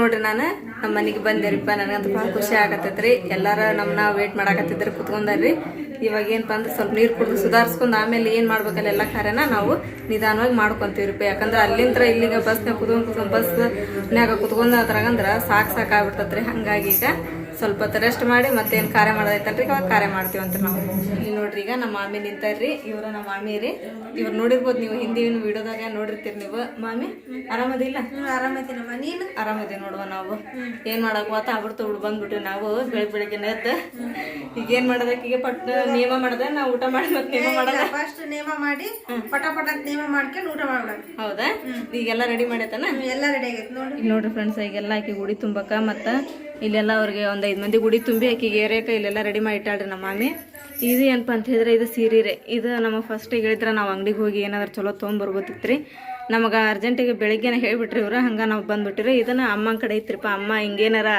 ನೋಡ್ರಿ ನಾನು ನಮ್ಮ ಮನೆಗೆ ಬಂದೇರಿಪ್ಪ. ನನಗಂತ ಭಾಳ ಖುಷಿ ಆಗತ್ತೈತ್ರಿ. ಎಲ್ಲಾರ ನಮ್ಮನ್ನ ವೇಟ್ ಮಾಡಾಕತ್ತಿದ್ರು ಕುತ್ಕೊಂಡಾರ್ರಿ. ಇವಾಗ ಏನಪ್ಪ ಅಂದ್ರೆ ಸ್ವಲ್ಪ ನೀರು ಕುಡಿದು ಸುಧಾರಿಸ್ಕೊಂಡು ಆಮೇಲೆ ಏನು ಮಾಡ್ಬೇಕಲ್ಲ ಎಲ್ಲ ಕಾರ್ಯನ ನಾವು ನಿಧಾನವಾಗಿ ಮಾಡ್ಕೊಂತೀವ್ರಿಪ್ಪ. ಯಾಕಂದ್ರೆ ಅಲ್ಲಿಂದ ಇಲ್ಲಿಗೆ ಬಸ್ನಾಗ ಕುತ್ಕೊಂಡು ಬಸ್ನ್ಯಾಗ ಕುತ್ಕೊಂಡು ಅದ್ರಾಗಂದ್ರೆ ಸಾಕಾಗ್ಬಿಡ್ತತ್ರಿ. ಹಂಗಾಗಿ ಈಗ ಸ್ವಲ್ಪ ರೆಸ್ಟ್ ಮಾಡಿ ಮತ್ತೇನು ಕಾರ್ಯ ಮಾಡೋದೈತಲ್ರಿ ಇವಾಗ ಕಾರ್ಯ ಮಾಡ್ತೀವಂತ ನಾವು. ಇಲ್ಲಿ ನೋಡ್ರಿ ಈಗ ನಮ್ಮ ಮಾಮಿ ನಿಂತಾರ್ರಿ. ಇವ್ರ ನಮ್ಮ ಮಾಮಿ ರೀ. ಇವ್ರು ನೋಡಿರ್ಬೋದು ನೀವು ಹಿಂದಿನ ವಿಡಿಯೋದಾಗ ನೋಡಿರ್ತೀರಿ ನೀವು. ಮಾಮಿ ಆರಾಮದಿಲ್ಲ? ಆರಾಮೈತಿನಮ್ಮ. ನೀನು? ಆರಾಮದಿ ನೋಡುವ. ನಾವು ಏನ್ ಮಾಡಕ್ ಹೋತ ಆಗ್ಬಿಡ್ತು ಬಂದ್ಬಿಟ್ರಿ ನಾವು ಬೆಳಿಗ್ಗೆ ಎದ್ದು. ಈಗ ಏನ್ ಮಾಡೋದಕ್ಕೀಗ ಪಟ್ ನೇಮ ಮಾಡದೆ ನಾವು ಊಟ ಮಾಡಿ ಮತ್ತೆ ನೇಮ ಮಾಡೋದ. ಫಸ್ಟ್ ನೇಮ ಮಾಡಿ ಪಟ ನೇಮ ಮಾಡ್ಕೊಂಡು ಊಟ ಮಾಡೋಣ. ಹೌದಾ? ಈಗೆಲ್ಲ ರೆಡಿ ಮಾಡೈತನ? ಎಲ್ಲ ರೆಡಿ ಆಗೈತೆ ನೋಡಿ. ನೋಡ್ರಿ ಫ್ರೆಂಡ್ಸ್, ಈಗೆಲ್ಲ ಆಕಿ ಗುಡಿ ತುಂಬಕ್ಕ ಮತ್ತ ಇಲ್ಲೆಲ್ಲ ಅವ್ರಿಗೆ ಒಂದ್ 5 ಮಂದಿ ಗುಡಿ ತುಂಬಿ ಆಕಿಗೆ ಏರಿಯಾಕ ಇಲ್ಲೆಲ್ಲ ರೆಡಿ ಮಾಡಿ ಇಟ್ಟಾಳ್ರಿ ನಮ್ಮ ಮಾಮಿ. ಇದು ಏನಪ್ಪ ಅಂತ ಹೇಳಿದ್ರೆ ಇದು ಸೀರೆ ರೀ. ಇದು ನಮಗೆ ಫಸ್ಟಿಗೆ ಹೇಳಿದ್ರೆ ನಾವು ಅಂಗಡಿಗೆ ಹೋಗಿ ಏನಾದ್ರು ಚಲೋ ತೊಗೊಂಬರ್ಬೋದಿತ್ರಿ. ನಮಗೆ ಅರ್ಜೆಂಟಿಗೆ ಬೆಳಿಗ್ಗೆನ ಹೇಳಿಬಿಟ್ರಿ ಇವ್ರು. ಹಂಗೆ ನಾವು ಬಂದ್ಬಿಟ್ಟಿರಿ. ಇದನ್ನು ಅಮ್ಮನ ಕಡೆ ಐತ್ರಿಪ್ಪ. ಅಮ್ಮ ಹಿಂಗೇನಾರ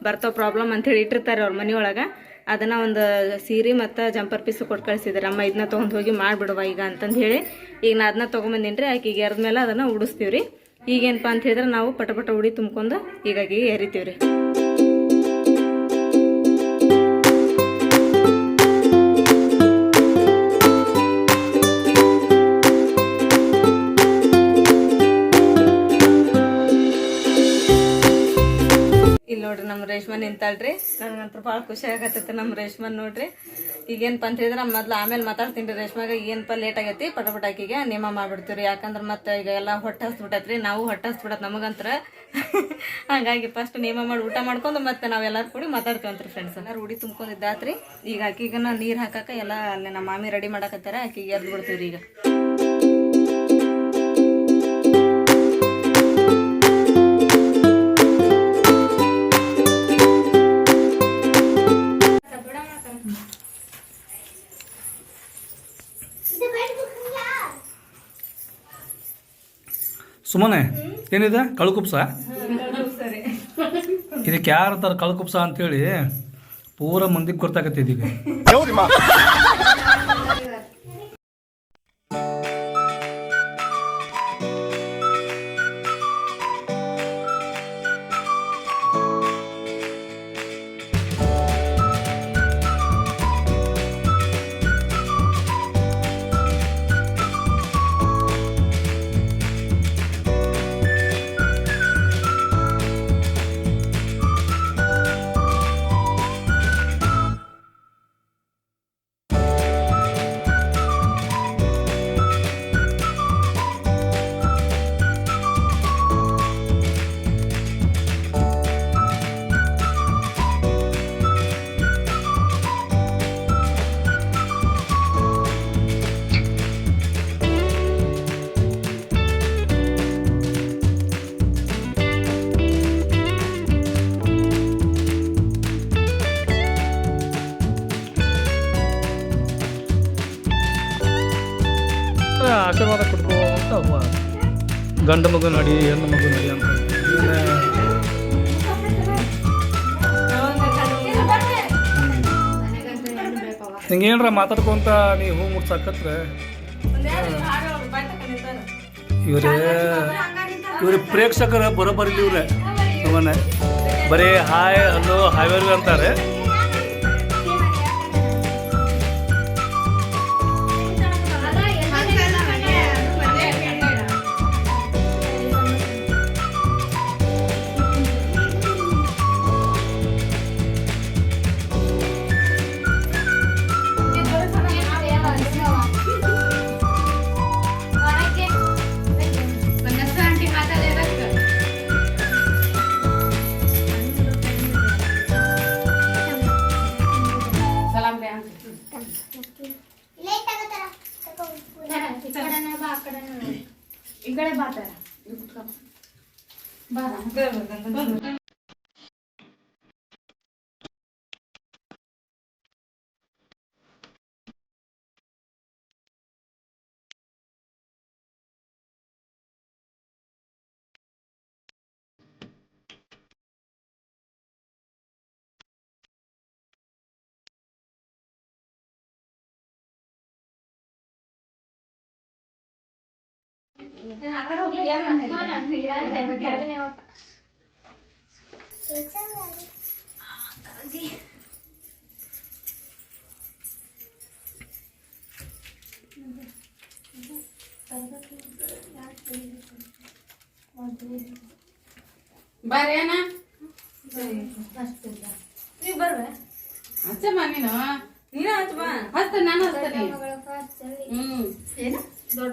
ಬರ್ತಾವ ಪ್ರಾಬ್ಲಮ್ ಅಂತೇಳಿ ಇಟ್ಟಿರ್ತಾರೆ ಅವ್ರ ಮನೆಯೊಳಗೆ. ಅದನ್ನು ಒಂದು ಸೀರೆ ಮತ್ತು ಜಂಪರ್ ಪೀಸು ಕೊಟ್ಟು ಕಳಿಸಿದ್ದಾರೆ. ಅಮ್ಮ ಇದನ್ನ ತೊಗೊಂಡು ಹೋಗಿ ಮಾಡಿಬಿಡುವ ಈಗ ಅಂತಂದು ಹೇಳಿ ಈಗ ನಾ ಅದನ್ನ ತೊಗೊಂಬಂದಿನಿ ರೀ. ಆಕಿಗೆ ಎರ್ದ್ಮೇಲೆ ಅದನ್ನು ಉಡಿಸ್ತೀವಿ ರೀ. ಈಗೇನಪ್ಪ ಅಂತ ಹೇಳಿದ್ರೆ ನಾವು ಪಟ ಉಡಿ ತುಂಬ್ಕೊಂಡು ಹೀಗಾಗಿ ಎರಿತೀವಿ ರೀ. ಇಲ್ಲಿ ನೋಡ್ರಿ ನಮ್ಮ ರೇಷ್ಮಾ ನಿಂತಾಳ್ರಿ. ನನಗಂತೂ ಭಾಳ ಖುಷಿ ಆಗತ್ತೈತೆ ನಮ್ಮ ರೇಷ್ಮನ್ ನೋಡ್ರಿ. ಈಗೇನಪ್ಪ ಅಂತ ಹೇಳಿದ್ರೆ ಮೊದ್ಲು ಆಮೇಲೆ ಮಾತಾಡ್ತೀನಿ ರೀ. ರೇಷ್ಮಾಗ ಏನಪ್ಪ ಲೇಟ್ ಆಗೈತಿ ಪಟ ಆಕಿಗೆ ನೇಮ ಮಾಡ್ಬಿಡ್ತೀವಿ. ಯಾಕಂದ್ರೆ ಮತ್ತೆ ಈಗ ಎಲ್ಲ ಹೊಟ್ಟೆ ಹಸ್ಬಿಟ್ಟೈತ್ರಿ. ನಾವು ಹೊಟ್ಟೆ ಹಸ್ಬಿಡತ್ತೆ ನಮಗಂತ್ರ. ಹಾಗಾಗಿ ಫಸ್ಟ್ ನೇಮ ಮಾಡಿ ಊಟ ಮಾಡ್ಕೊಂಡು ಮತ್ತೆ ನಾವೆಲ್ಲರೂ ಕೂಡಿ ಮಾತಾಡ್ತೀವಂತ್ರಿ ಫ್ರೆಂಡ್ಸ್. ಎಲ್ಲರೂ ಉಡಿ ತುಂಬ್ಕೊಂಡಿದ್ದಾತ್ರಿ. ಈಗ ಆಕಿಗನ ನೀರು ಹಾಕಕ್ಕೆ ಎಲ್ಲ ಅಲ್ಲಿ ನಮ್ಮ ಮಾಮಿ ರೆಡಿ ಮಾಡಕತ್ತಾರ. ಆಕಿಗೆ ಎರ್ದು ಬಿಡ್ತೀವಿ ಈಗ. ಸುಮ್ಮನೆ ಏನಿದೆ ಕಳ್ಕುಪ್ಸ? ಇದಕ್ಕೆ ಯಾರು ತರ ಕಳ್ಕುಪ್ಸ ಅಂತೇಳಿ ಪೂರ ಮಂದಿಗೆ ಗೊತ್ತಾಗತ್ತಿದ್ದೀಗ. ಆಶೀರ್ವಾದ ಕೊಡ್ಕೋ ಅಂತ ಗಂಡ ಮಗು ನಡಿ ಹೆಣ್ಣು ಮಗು ನಡಿ ಅಂತ ಹಿಂಗೇನ್ರ ಮಾತಾಡ್ಕೊಂತ ನೀ ಹೂ ಮುಟ್ಸಾಕತ್ರೆ ಇವ್ರ ಪ್ರೇಕ್ಷಕರ ಬರೋಬರಿಲ್ಲ. ಇವ್ರೆ ಅವನ್ನ ಬರೀ ಹಾಯ್ ಹಲೋ ಹಾಯ್ವರ್ವಿ ಅಂತಾರೆ. इकडे बातारा ಬರ್ರೇನ ನೀವು ಬರ್ರೆ ಹಚ್ಚಮ್ಮ ನೀನು ನೀನ ಹಚ್ಚ ಬಾ ಹಚ್ತ ನಾನು ಹಚ್ತೇನೆ ಏನು ದೊಡ್ಡ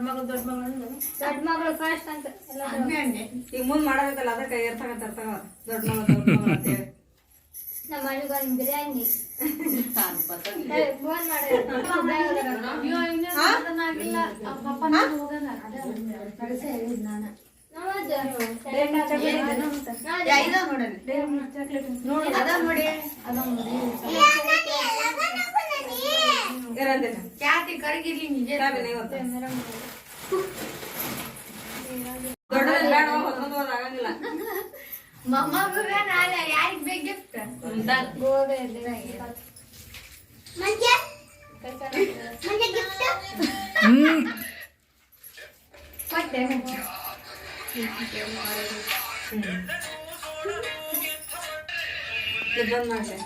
ಮಗಳು ಫಾಸ್ಟ್ ಅಂತ ಈಗ ಮುಂದ್ ಮಾಡಬೇಕಲ್ಲ ಅದಕ್ಕೆ ಏರ್ತಾಗ ತರ್ತಾಗ ದೊಡ್ಡ ಮಗಳು ಅಂತ ಹೇಳಿ ನಮ್ಮ ಮನೆಗೊಂದು ಬಿರಿಯಾನಿ ಆಗಂಗಿಲ್ಲ ಮೊಮ್ಮಗ ನಾಳೆ ಯಾರಿಗ್ ಬೇಕು ಗಿಫ್ಟ್ ಗೋವೆ ಮಂಜೆ ಗಿಫ್ಟ್ ಕೊಟ್ಟೆ ಬಂದ್ ಮಾಡ್ದೆ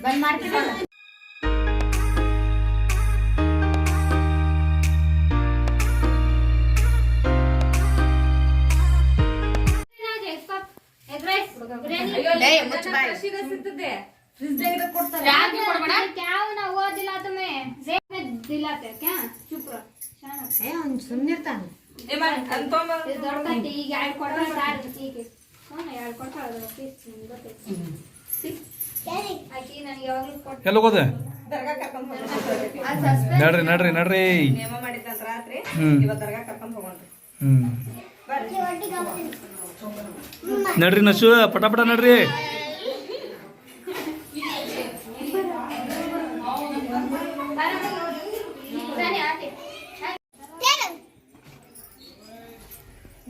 ಬಂದ್ ಮಾಡ್ತೀರಾ ಈಗ ಎರಡು ಕೊಡ್ತಾಳೆ ನನಗೆ ಯಾವಾಗಲೂ ಕೊಟ್ಟು ಎಲ್ಲ ಹೋಗೋದೆ ದರ್ಗಾ ಕರ್ಕೊಂಡ್ ನಡ್ರಿ ನೇಮ ಮಾಡಿದ್ದಂತ ರಾತ್ರಿ ಇವತ್ತು ದರ್ಗಾ ಕರ್ಕೊಂಡ್ ಹೋಗೋಣ್ರಿ ನಡ್ರಿ ನಶು ಪಟ ನಡ್ರಿ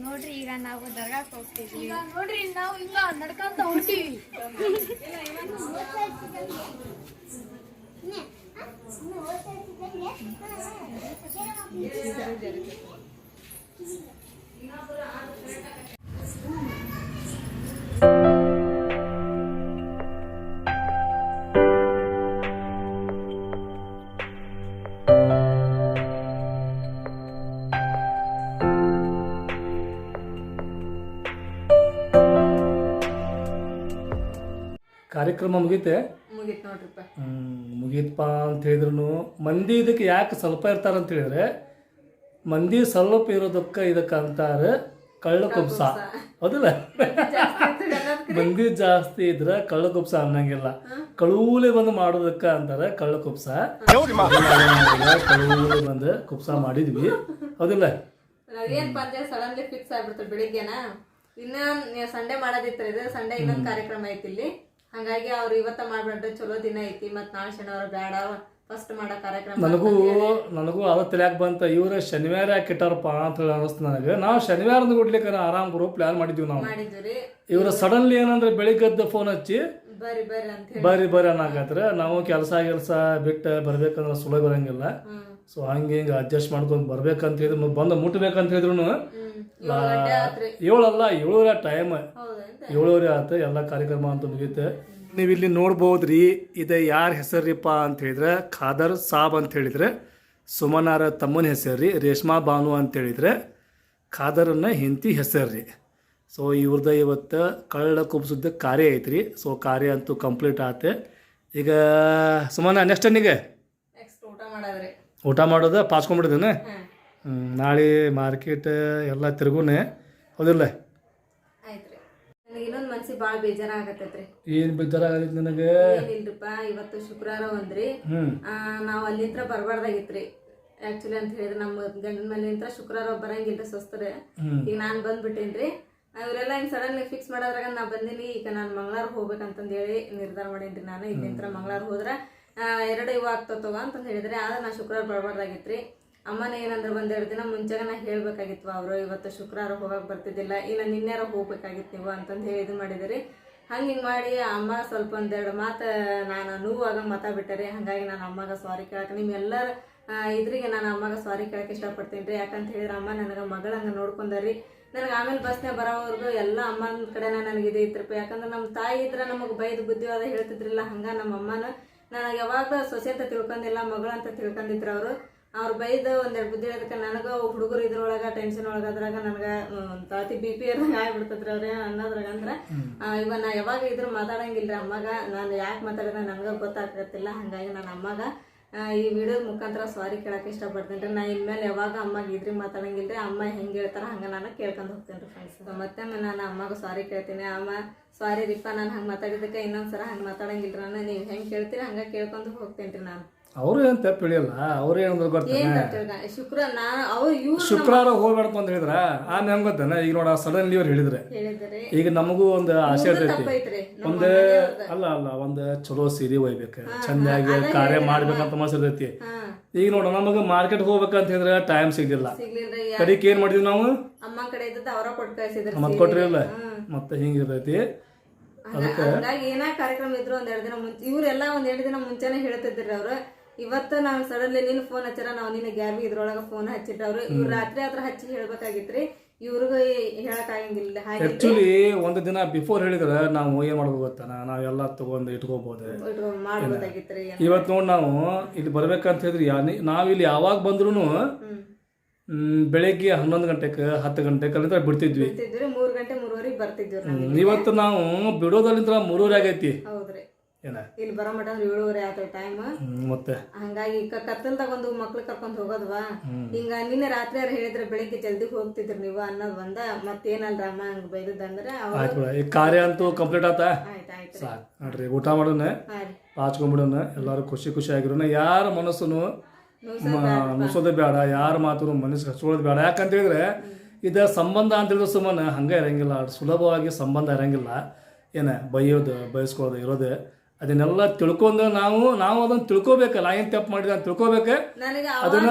ನೋಡ್ರಿ ಈಗ ನಾವು ದರ್ಗಾಕ್ಕೆ ಹೋಗ್ತಿದ್ವಿ ನೋಡ್ರಿ ನಾವು ಇಲ್ಲ ನಡ್ಕೊಂತ ಹೋಗ್ತೀವಿ ಕಾರ್ಯಕ್ರಮ ಮುಗೀತೆ ಮುಗೀತ್ ನೋಡ್ರಿಪ್ಪ ಮುಗೀತಪ್ಪ ಅಂತ ಹೇಳಿದ್ರು ಮಂದಿ ಇದಕ್ಕೆ ಯಾಕೆ ಸ್ವಲ್ಪ ಇರ್ತಾರಂತ ಹೇಳಿದ್ರೆ ಮಂದಿ ಸ್ವಲ್ಪ ಇರೋದಕ್ಕೆ ಇದಕ್ಕೆ ಅಂತಾರೆ ಕಳ್ಳ ಕುಬ್ಸ ಹೌದಿಲ್ಲ ಮಂದಿ ಜಾಸ್ತಿ ಇದ್ರೆ ಕಳ್ಳ ಕುಬ್ಸ ಅನ್ನಂಗಿಲ್ಲ ಕಳೂಲೆ ಬಂದು ಮಾಡೋದಕ್ಕೆ ಅಂತಾರೆ ಕಳ್ಳ ಕುಬ್ಸ ಕಳೂಲೆ ಬಂದು ಕುಬ್ಸ ಮಾಡಿದ್ವಿ ಹೌದಿಲ್ಲ ನಾವೇನ್ಪ ಅಂತ ಸಡನ್ಲಿ ಫಿಕ್ಸ್ ಆಗ್ಬಿಡ್ತಾರೆ ಬೆಳಿಗ್ಗೆನ ಇನ್ನ ಸಂಡೇ ಮಾಡೋದಿತ್ತು ಇದು ಸಂಡೇ ಇನ್ನೊಂದು ಕಾರ್ಯಕ್ರಮ ಐತಿ ಇಲ್ಲಿ ಹಂಗಾಗಿ ಅವ್ರು ಇವತ್ತ ಮಾಡ್ಬಿಟ್ರೆ ಚಲೋ ದಿನ ಐತಿ ಮತ್ ನಾಳೆ ಶನಿವಾರ ಬೇಡ ಫಸ್ಟ್ ಮಾಡೋ ಕಾರ್ಯಕ್ರಮ ನನಗೂ ಅದ ತಿಳಿಯಾಕ ಬಂತ ಇವ್ರ ಶನಿವಾರ ಯಾಕೆ ಇಟ್ಟಾರಪ್ಪ ಅಂತ ಹೇಳಿ ಅನಿಸ್ತು ನನಗೆ ನಾವು ಶನಿವಾರದ ಕೊಡ್ಲಿಕ್ಕೆ ಆರಾಮ್ ಗ್ರೂಪ್ ಪ್ಲಾನ್ ಮಾಡಿದ್ವಿ ನಾವು ಮಾಡಿದ್ವಿ ಇವ್ರ ಸಡನ್ಲಿ ಏನಂದ್ರೆ ಬೆಳಿಗ್ಗೆದ್ದು ಫೋನ್ ಹಚ್ಚಿ ಬರ್ರಿ ಬರ್ರಿ ಅಂತ ಹೇಳಿ ಬರ್ರಿ ಅನ್ನಕತ್ರ ನಾವು ಕೆಲಸ ಬಿಟ್ಟು ಬರ್ಬೇಕಂದ್ರೆ ಸುಲಭ ಬರಂಗಿಲ್ಲ ಸೊ ಹಂಗೆ ಅಡ್ಜಸ್ಟ್ ಮಾಡ್ಕೊಂಡು ಬರ್ಬೇಕಂತ ಹೇಳಿದ್ರು ಬಂದು ಮುಟ್ಬೇಕಂತ ಹೇಳಿದ್ರು 7 ಟೈಮ್ 7 ಆತ ಎಲ್ಲ ಕಾರ್ಯಕ್ರಮ ಅಂತ ಮುಗೀತೆ ನೀವು ಇಲ್ಲಿ ನೋಡ್ಬೋದ್ರಿ ಇದು ಯಾರ ಹೆಸರ್ರಿಪ್ಪ ಅಂತ ಹೇಳಿದ್ರೆ ಖಾದರ್ ಸಾಬ್ ಅಂತ ಹೇಳಿದ್ರೆ ಸುಮನಾರ ತಮ್ಮನ ಹೆಸರು ರೇಷ್ಮಾ ಬಾನು ಅಂತ ಹೇಳಿದ್ರೆ ಖಾದರನ್ನ ಹೆಂಡತಿ ಹೆಸರು ಸೊ ಇವ್ರದ್ದು ಇವತ್ತು ಕಳ್ಳ ಕುಬ್ಸದ ಕಾರ್ಯ ಐತ್ರಿ ಸೊ ಕಾರ್ಯ ಅಂತೂ ಕಂಪ್ಲೀಟ್ ಆತೆ ಈಗ ಸುಮನ ನೆಕ್ಸ್ಟ್ ಟೈಮಿಗೆ ಊಟ ಮಾಡೋದು ಪಾಸ್ಕೊಂಡ್ಬಿಡಿದೇನೆ ನಾಳೆ ಮಾರ್ಕೆಟ್ ಎಲ್ಲ ತಿರ್ಗುನೆ ಹೌದಿಲ್ಲ ಇನ್ನೊಂದ್ ಮನ್ಸಿಗೆ ಬಾಳ ಬೇಜಾರ ಆಗತ್ತೈತ್ರಿ ಏನ್ ಬೇಜಾರಾಗೈತಿ ನನಗೆ ಏನಿಲ್ರಿಪ್ಪ ಇವತ್ತು ಶುಕ್ರವಾರ ಒಂದ್ರಿ ನಾವ್ ಅಲ್ಲಿಂತ್ರ ಬರ್ಬಾರ್ದಾಗಿತ್ರಿ ಆಕ್ಚುಲಿ ಅಂತ ಹೇಳಿದ್ರೆ ನಮ್ಮ ಗಂಡನ ಮನೆಯಿಂದ ಶುಕ್ರವಾರ ಬರಂಗಿಲ್ರಿ ಸ್ವಸ್ಥರೇ ಈಗ ನಾನ್ ಬಂದ್ಬಿಟ್ಟೇನ್ರಿ ಇವರೆಲ್ಲ ಹಿಂಗ್ ಸಡನ್ಲಿ ಫಿಕ್ಸ್ ಮಾಡೋದ್ರಾಗ ನಾ ಬಂದಿನಿ ಈಗ ನಾನು ಮಂಗಳವಾರ ಹೋಗ್ಬೇಕಂತಂದ್ ಹೇಳಿ ನಿರ್ಧಾರ ಮಾಡೇನ್ರಿ ನಾನು ಇಲ್ಲಿಂತ್ರ ಮಂಗಳವಾರ ಹೋದ್ರ 2 ಇವು ಆಗ್ತಾವ ಅಂತಂದ್ ಹೇಳಿದ್ರೆ ಆದ್ರೆ ನಾ ಶುಕ್ರವಾರ ಬರ್ಬಾರ್ದಾಗಿತ್ರಿ ಅಮ್ಮನ ಏನಂದ್ರೆ 1-2 ದಿನ ಮುಂಚೆಗೆ ನಾ ಹೇಳ್ಬೇಕಾಗಿತ್ತು ಅವರು ಇವತ್ತು ಶುಕ್ರವಾರ ಹೋಗಕ್ ಬರ್ತಿದ್ದಿಲ್ಲ ಇಲ್ಲ ನಿನ್ನೆರ ಹೋಗ್ಬೇಕಾಗಿತ್ತು ನೀವು ಅಂತಂದು ಹೇಳಿ ಇದು ಮಾಡಿದ್ರಿ ಹಿಂಗೆ ಮಾಡಿ ಅಮ್ಮ ಸ್ವಲ್ಪ 1-2 ಮಾತು ನಾನು ನೋವಾಗ ಮಾತಾಡ್ಬಿಟ್ಟರೆ ಹಾಗಾಗಿ ನಾನು ಅಮ್ಮಗೆ ಸಾರಿ ಕೇಳಕ್ಕೆ ನಿಮ್ಮೆಲ್ಲರ ಇದ್ರಿಗೆ ನಾನು ಅಮ್ಮಗೆ ಸಾರಿ ಕೇಳಕ್ಕೆ ಇಷ್ಟಪಡ್ತೀನಿ ರೀ ಯಾಕಂತ ಹೇಳಿದ್ರೆ ಅಮ್ಮ ನನಗೆ ಮಗಳಂಗೆ ನೋಡ್ಕೊಂಡರಿ ನನಗೆ ಆಮೇಲೆ ಬಸ್ನಾಗ ಬರೋವರೆಗೂ ಎಲ್ಲ ಅಮ್ಮನ ಕಡೆನ ನನಗೆ ಇದು ಇತ್ತು ಯಾಕಂದ್ರೆ ನಮ್ಮ ತಾಯಿ ಇದ್ರೆ ನಮಗೆ ಬೈದು ಬುದ್ಧಿವಾದ ಹೇಳ್ತಿದ್ರಿಲ್ಲ ಹಂಗೆ ನಮ್ಮ ಅಮ್ಮನ ನನಗೆ ಯಾವಾಗ ಸೊಸೆ ಅಂತ ತಿಳ್ಕೊಂಡಿಲ್ಲ ಮಗಳು ಅಂತ ತಿಳ್ಕೊಂಡಿದ್ರು ಅವ್ರು ಬೈದು ಒಂದೆರಡು ಬುದ್ಧಿ ಹೇಳೋದಕ್ಕೆ ನನಗೆ ಹುಡುಗರು ಇದ್ರೊಳಗೆ ಟೆನ್ಷನ್ ಒಳಗದ್ರಾಗ ನನಗೆ ತಾತಿ ಬಿ ಪಿ ಇರೋಂಗೆ ಆಗ್ಬಿಡ್ತದ್ರಿ ಅವ್ರೆ ಅನ್ನೋದ್ರಾಗ ಅಂದ್ರೆ ಇವಾಗ ನಾ ಯಾವಾಗ ಇದ್ರು ಮಾತಾಡಂಗಿಲ್ರಿ ಅಮ್ಮಾಗ ನಾನು ಯಾಕೆ ಮಾತಾಡಿದ್ರೆ ನನಗೆ ಗೊತ್ತಾಗ್ತಿಲ್ಲ ಹಾಗಾಗಿ ನಾನು ಅಮ್ಮಾಗ ಈ ವಿಡಿಯೋ ಮುಖಾಂತರ ಸಾರಿ ಕೇಳಕ್ಕೆ ಇಷ್ಟಪಡ್ತೀನಿ ರೀ ನಾ ಇನ್ಮೇಲೆ ಯಾವಾಗ ಅಮ್ಮಗೆ ಇದ್ರಿ ಮಾತಾಡಂಗಿಲ್ರಿ ಅಮ್ಮ ಹೆಂಗೆ ಹೇಳ್ತಾರ ಹಂಗೆ ನಾನು ಕೇಳ್ಕೊಂಡು ಹೋಗ್ತೇನೆ ರೀ ಫ್ರೆಂಡ್ಸ್ ಮತ್ತೆ ನಾನು ಅಮ್ಮಗೆ ಸಾರಿ ಕೇಳ್ತೀನಿ ಅಮ್ಮ ಸಾರಿ ರೀಪ್ಪ ನಾನು ಹಂಗೆ ಮಾತಾಡಿದ್ದಕ್ಕೆ ಇನ್ನೊಂದ್ಸಲ ಹಂಗೆ ಮಾತಾಡಂಗಿಲ್ರಿ ನಾನು ನೀವು ಹೆಂಗೆ ಕೇಳ್ತೀರಿ ಹಂಗೆ ಕೇಳ್ಕೊಂಡು ಹೋಗ್ತೇನೆ ರೀ ನಾನು ಅವರು ಏನು ತಪ್ಪು ಹೇಳಿಲ್ಲ ಅವ್ರು ಏನಂದ್ರೆ ಶುಕ್ರವಾರ ಹೋಗ್ಬೇಡಪ್ಪ ಅಂತ ಹೇಳಿದ್ರ ಆಮೇಲೆ ಹೆಂಗ್ ಗೊತ್ತಾನ ಈಗ ನೋಡ ಸಡನ್ಲಿ ಅವ್ರು ಹೇಳಿದ್ರೆ ಈಗ ನಮಗೂ ಒಂದು ಆಸೆ ಇರ್ತೈತಿ ಒಂದು ಒಂದು ಚಲೋ ಸೀರೆ ಒಯ್ಬೇಕು ಚಂದಾಗಿ ಕಾರ್ಯ ಮಾಡ್ಬೇಕಂತ ಮನಸ್ಸು ಇರ್ತೈತಿ ಈಗ ನೋಡ ನಮಗೆ ಮಾರ್ಕೆಟ್ ಹೋಗ್ಬೇಕಂತ ಹೇಳಿದ್ರೆ ಟೈಮ್ ಸಿಗ್ಲಿಲ್ಲ ಕಡಿಕ್ ಏನ್ ಮಾಡಿದ್ವಿ ನಾವು ಮತ್ ಕೊಟ್ರಿಲ್ಲ ಮತ್ತೆ ಹಿಂಗಿರ್ತೈತಿ ಹಂಗಾಗಿ ಏನ ಕಾರ್ಯಕ್ರಮ ಇದ್ರು ಒಂದೆರಡು ದಿನ ಮುಂಚೆ ಇವರೆಲ್ಲ ಒಂದೆರಡು ದಿನ ಮುಂಚೆನೆ ಹೇಳ್ತಿದ್ರಿ ಅವ್ರು ಇವತ್ತು ನಾನು ಸಡನ್ಲಿ ನೀನು ಫೋನ್ ಹಚ್ಚಾರ ನಾವು ನಿನ್ನ ಗ್ಯಾಬಿ ಇದ್ರೊಳಗ ಫೋನ್ ಹಚ್ಚಿಟ್ರ ಅವ್ರು ಇವ್ರು ರಾತ್ರಿ ಹತ್ರ ಹಚ್ಚಿ ಹೇಳ್ಬೇಕಾಗಿತ್ರಿ ಇವ್ರಿಗೂ ಹೇಳಕ್ ಆಗಂಗಿಲ್ಲ ಆಕ್ಚುಲಿ ಒಂದು ದಿನ ಬಿಫೋರ್ ಹೇಳಿದ್ರೆ ನಾವು ಏನ್ ಮಾಡ್ಬೇಕು ಗೊತ್ತಾನ ನಾವೆಲ್ಲ ತಗೊಂಡು ಇಟ್ಕೋಬಹುದು ಮಾಡ್ಬೋದಾಗಿತ್ರಿ ಇವತ್ತು ನೋಡಿ ನಾವು ಇಲ್ಲಿ ಬರ್ಬೇಕಂತ ಹೇಳಿದ್ರಿ ನಾವಿಲ್ಲಿ ಯಾವಾಗ ಬಂದ್ರು ಬೆಳಿಗ್ಗೆ 11 ಗಂಟೆಗೆ 10 ಗಂಟೆಗೆ ಅಲ್ಲಿಂದ ಬಿಡ್ತಿದ್ವಿ 3 ಗಂಟೆ 3:30 ಬರ್ತಿದ್ವಿ ಇವತ್ತು ನಾವು ಬಿಡೋದಲ್ಲಿಂದ 3:30 ಆಗೈತಿ ಹೌದ್ರಿ ಏನ ಇಲ್ಲಿ ಬರೋ ಮಟ 7:30 ಆತ ಟೈಮ್ ಮತ್ತೆ ಹಂಗಾಗಿ ಕತ್ತಲ್ದಾಗ ಒಂದು ಮಕ್ಳು ಕರ್ಕೊಂಡ್ ಹೋಗೋದ್ವಾ ಹಿಂಗ ನಿನ್ನೆ ರಾತ್ರಿ ಹೇಳಿದ್ರೆ ಬೆಳಿಗ್ಗೆ ಜಲ್ದಿ ಹೋಗ್ತಿದ್ರಿ ನೀವು ಅನ್ನೋದ್ ಬಂದ ಮತ್ತೇನಲ್ರ ಅಮ್ಮ ಹಂಗ ಬೈದಂದ್ರೆ ಈ ಕಾರ್ಯ ಅಂತೂ ಕಂಪ್ಲೀಟ್ ಆತ ಆಯ್ತಾಯ್ತು ಸಾಕು ನೋಡ್ರಿ ಊಟ ಮಾಡೋಣ ಪಾಚ್ಕೊಂಡ್ಬಿಡೋಣ ಎಲ್ಲಾರು ಖುಷಿ ಆಗಿರೋಣ ಯಾರ ಮನಸ್ಸುನು ನುಸೋದು ಬೇಡ ಯಾರ ಮಾತು ಮನಸ್ಸಿಗೆ ಹಚ್ಕೊಳ್ಳೋದು ಬೇಡ ಯಾಕಂತ ಹೇಳಿದ್ರೆ ಇದು ಸಂಬಂಧ ಅಂತ ಹೇಳಿದ್ರೆ ಸುಮ್ಮನೆ ಹಂಗೆ ಇರಂಗಿಲ್ಲ ಸುಲಭವಾಗಿ ಸಂಬಂಧ ಇರಂಗಿಲ್ಲ ಏನ ಬೈಯೋದು ಬಯಸ್ಕೊಳ್ಳೋದು ಇರೋದು ಅದನ್ನೆಲ್ಲ ತಿಳ್ಕೊಂಡು ನಾವು ಅದನ್ನ ತಿಳ್ಕೊಬೇಕ ನಾ ಏನ್ ತಪ್ಪು ಮಾಡಿದ ಅಂತ ತಿಳ್ಕೊಬೇಕ ಅದನ್ನ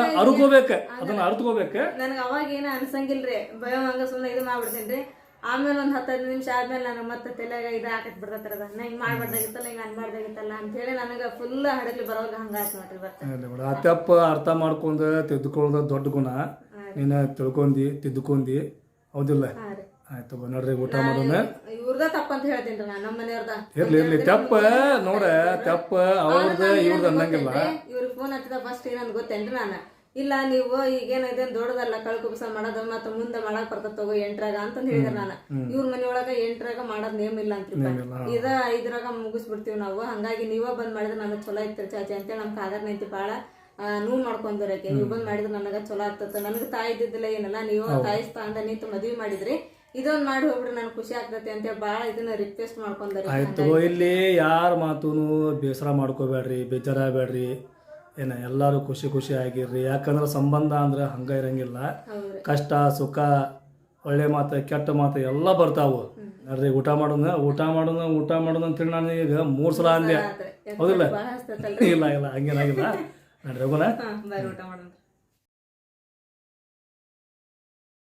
ಅರ್ತ್ಕೋಬೇಕು ನನಗೆ ಅವಾಗ ಏನ ಅನ್ಸಂಗಿಲ್ರಿ ಭಯ ಹಂಗ ಸುಮ್ಮನೆ ಇದು ಮಾಡ್ಬಿಡ್ತೇನ್ರಿ ಆಮೇಲೆ ಒಂದ್ 10 ನಿಮಿಷ ಆದ್ಮೇಲೆ ನನಗೆ ಮತ್ತೆ ತಲೆಯಾಗ ಇದು ಹಾಕತ್ ಬಿಡ್ತಾರದ ನಾ ಹಿಂಗ್ ಮಾಡ್ಬಾರ್ದಾಗಿತ್ತಲ್ಲ ಹಿಂಗ ಅನ್ಬಾರ್ದಾಗಿತ್ತಲ್ಲ ಅಂತ ಹೇಳಿ ನನಗೆ ಫುಲ್ ಹಡಗ್ಲಿ ಬರೋವಾಗ ಹಂಗಾಯ್ತು ನೋಡ್ರಿ ಬರ್ತಾರೆ ಆ ತಪ್ಪು ಅರ್ಥ ಮಾಡ್ಕೊಂಡು ತಿದ್ದುಕೊಳ್ಳೋದು ದೊಡ್ಡ ಗುಣ ನೀನ ತಿದ್ದುಕೊಂಡಿ ಹೌದಿಲ್ಲ ಆಯ್ತು ನೋಡ್ರಿ ಊಟ ಮಾಡೋಣ ಇವ್ರದ ತಪ್ಪ ಅಂತ ಹೇಳ್ತೀನಿ ನಾನು ನಮ್ಮ ಮನೆಯವ್ರದ ಇರ್ಲಿ ತಪ್ಪ ನೋಡ ತಪ್ಪ ಅವ್ರದ ಇವ್ರದ್ದು ಅನ್ನಂಗಿಲ್ಲ ಇವ್ರಿಗೆ ಫೋನ್ ಹಚ್ಚಿದ ಫಸ್ಟ್ ಏನಂತ ಗೊತ್ತೇನ್ರಿ ನಾನು ಇಲ್ಲ ನೀವು ಈಗೇನಿದೆ ದೊಡ್ಡದಲ್ಲ ಕಳ್ಕುಬ್ಸ ಮಾಡೋದು ಮತ್ತೆ ಮುಂದೆ ಮಾಡಕ್ ಬರ್ತದ ತಗೋ 8ರಾಗ ಅಂತ ಹೇಳಿದ್ರ ನಾನು ಇವ್ರ ಮನೆಯೊಳಗ 8ರಾಗ ಮಾಡೋದ್ ನೇಮ್ ಇಲ್ಲ ಅಂತ ಇದ 5ರಾಗ ಮುಗಿಸ್ಬಿಡ್ತೀವಿ ನಾವು ಹಂಗಾಗಿ ನೀವ ಬಂದ್ ಮಾಡಿದ್ರೆ ನನಗೆ ಚಲೋ ಇರ್ತೀರಿ ಚಾಚಿ ಅಂತೇಳಿ ನಮ್ ಕಾದರ್ ನೈತಿ ಬಾಳ ನೋವು ಮಾಡ್ಕೊಂಡ್ಬರಕ್ಕೆ ನೀವು ಬಂದ್ ಮಾಡಿದ್ರೆ ನನಗ ಚಲೋ ಆಗ್ತದ ನನಗೆ ತಾಯಿ ಇದ್ದಿದ್ದಿಲ್ಲ ಏನಲ್ಲ ನೀವು ತಾಯಿ ಸ್ಥಾನದ ನಿಂತು ಮದ್ವಿ ಮಾಡಿದ್ರಿ ಇದೊಂದ್ ಮಾಡಿ ಹೋಗ್ಬಿಡ್ರಿ ನನ್ ಖುಷಿ ಆಗ್ತೈತಿ ಅಂತ ಬಾಳ ಇದನ್ನ ರಿಕ್ವೆಸ್ಟ್ ಮಾಡ್ಕೊಂಡ್ರಿ ಆಯ್ತು ಇಲ್ಲಿ ಯಾರ ಮಾತುನು ಬೇಸರ ಮಾಡ್ಕೋಬೇಡ್ರಿ ಬೇಜಾರಾಗಬೇಡ್ರಿ ಏನ ಎಲ್ಲಾರು ಖುಷಿ ಆಗಿರ್ರಿ ಯಾಕಂದ್ರೆ ಸಂಬಂಧ ಅಂದ್ರೆ ಹಂಗ ಇರಂಗಿಲ್ಲ ಕಷ್ಟ ಸುಖ ಒಳ್ಳೆ ಮಾತು ಕೆಟ್ಟ ಮಾತು ಎಲ್ಲ ಬರ್ತಾವು ನೋಡ್ರಿ ಊಟ ಮಾಡೋಣ ಅಂತೇಳಿ ನಾನು ಈಗ 3 ಸಲ ಅಂದೆ ಹೌದಿಲ್ಲ ಇಲ್ಲ ಹಂಗೇನಾಗಿಲ್ಲ ನೋಡ್ರಿ ಹೋಗೋಣ ಊಟ ಮಾಡೋಣ